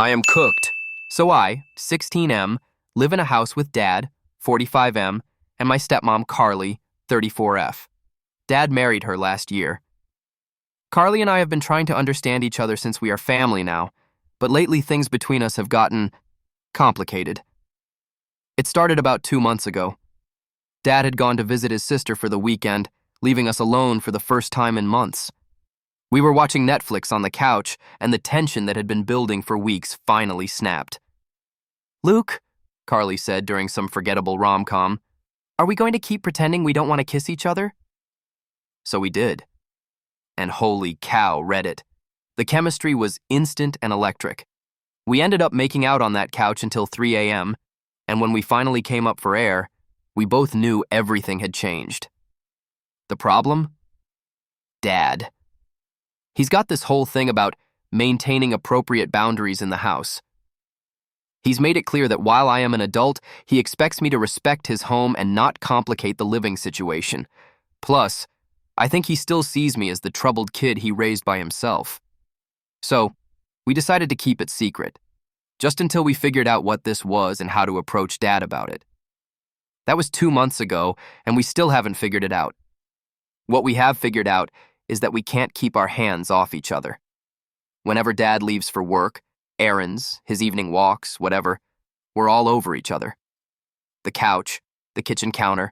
I am cooked. So I, 16M, live in a house with Dad, 45M, and my stepmom, Carly, 34F. Dad married her last year. Carly and I have been trying to understand each other since we are family now, but lately things between us have gotten complicated. It started about 2 months ago. Dad had gone to visit his sister for the weekend, leaving us alone for the first time in months. We were watching Netflix on the couch, and the tension that had been building for weeks finally snapped. "Luke," Carly said during some forgettable rom-com, "are we going to keep pretending we don't want to kiss each other?" So we did. And holy cow, Reddit. The chemistry was instant and electric. We ended up making out on that couch until 3 a.m., and when we finally came up for air, we both knew everything had changed. The problem? Dad. He's got this whole thing about maintaining appropriate boundaries in the house. He's made it clear that while I am an adult, he expects me to respect his home and not complicate the living situation. Plus, I think he still sees me as the troubled kid he raised by himself. So, we decided to keep it secret, just until we figured out what this was and how to approach Dad about it. That was 2 months ago, and we still haven't figured it out. What we have figured out is that we can't keep our hands off each other. Whenever Dad leaves for work, errands, his evening walks, whatever, we're all over each other. The couch, the kitchen counter,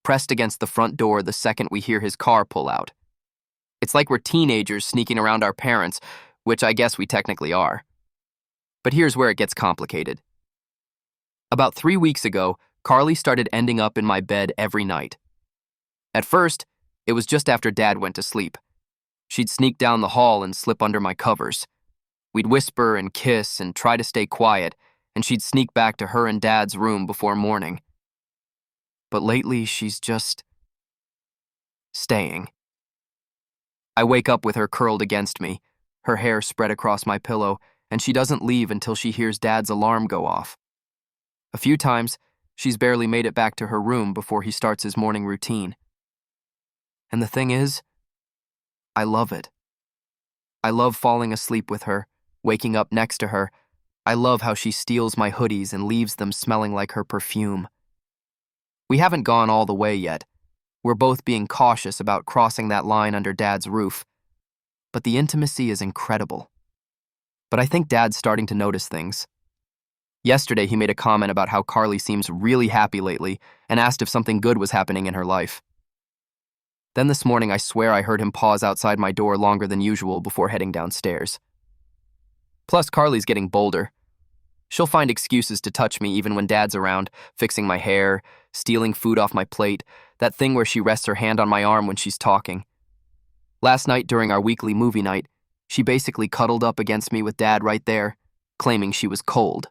pressed against the front door the second we hear his car pull out. It's like we're teenagers sneaking around our parents, which I guess we technically are. But here's where it gets complicated. About 3 weeks ago, Carly started ending up in my bed every night. At first, it was just after Dad went to sleep. She'd sneak down the hall and slip under my covers. We'd whisper and kiss and try to stay quiet, and she'd sneak back to her and Dad's room before morning. But lately, she's just staying. I wake up with her curled against me, her hair spread across my pillow, and she doesn't leave until she hears Dad's alarm go off. A few times, she's barely made it back to her room before he starts his morning routine. And the thing is, I love it. I love falling asleep with her, waking up next to her. I love how she steals my hoodies and leaves them smelling like her perfume. We haven't gone all the way yet. We're both being cautious about crossing that line under Dad's roof. But the intimacy is incredible. But I think Dad's starting to notice things. Yesterday, he made a comment about how Carly seems really happy lately and asked if something good was happening in her life. Then this morning, I swear I heard him pause outside my door longer than usual before heading downstairs. Plus, Carly's getting bolder. She'll find excuses to touch me even when Dad's around, fixing my hair, stealing food off my plate, that thing where she rests her hand on my arm when she's talking. Last night during our weekly movie night, she basically cuddled up against me with Dad right there, claiming she was cold.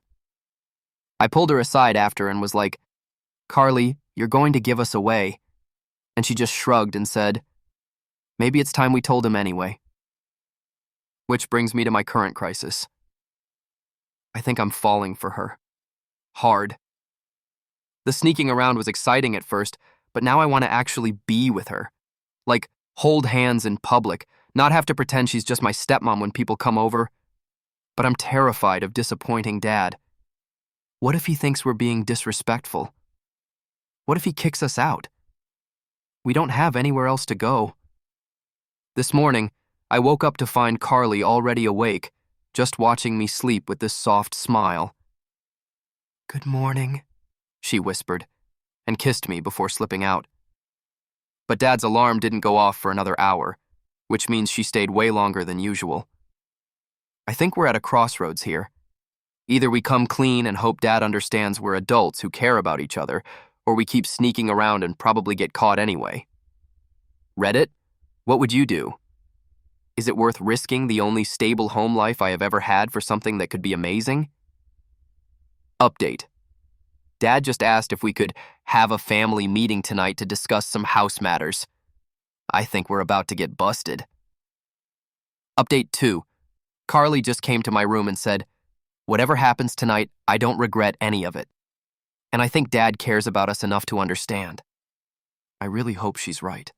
I pulled her aside after and was like, "Carly, you're going to give us away." And she just shrugged and said, "Maybe it's time we told him anyway." Which brings me to my current crisis. I think I'm falling for her. Hard. The sneaking around was exciting at first, but now I want to actually be with her. Like, hold hands in public, not have to pretend she's just my stepmom when people come over. But I'm terrified of disappointing Dad. What if he thinks we're being disrespectful? What if he kicks us out? We don't have anywhere else to go. This morning, I woke up to find Carly already awake, just watching me sleep with this soft smile. "Good morning," she whispered, and kissed me before slipping out. But Dad's alarm didn't go off for another hour, which means she stayed way longer than usual. I think we're at a crossroads here. Either we come clean and hope Dad understands we're adults who care about each other, or we keep sneaking around and probably get caught anyway. Reddit, what would you do? Is it worth risking the only stable home life I have ever had for something that could be amazing? Update. Dad just asked if we could have a family meeting tonight to discuss some house matters. I think we're about to get busted. Update 2. Carly just came to my room and said, "Whatever happens tonight, I don't regret any of it." And I think Dad cares about us enough to understand. I really hope she's right.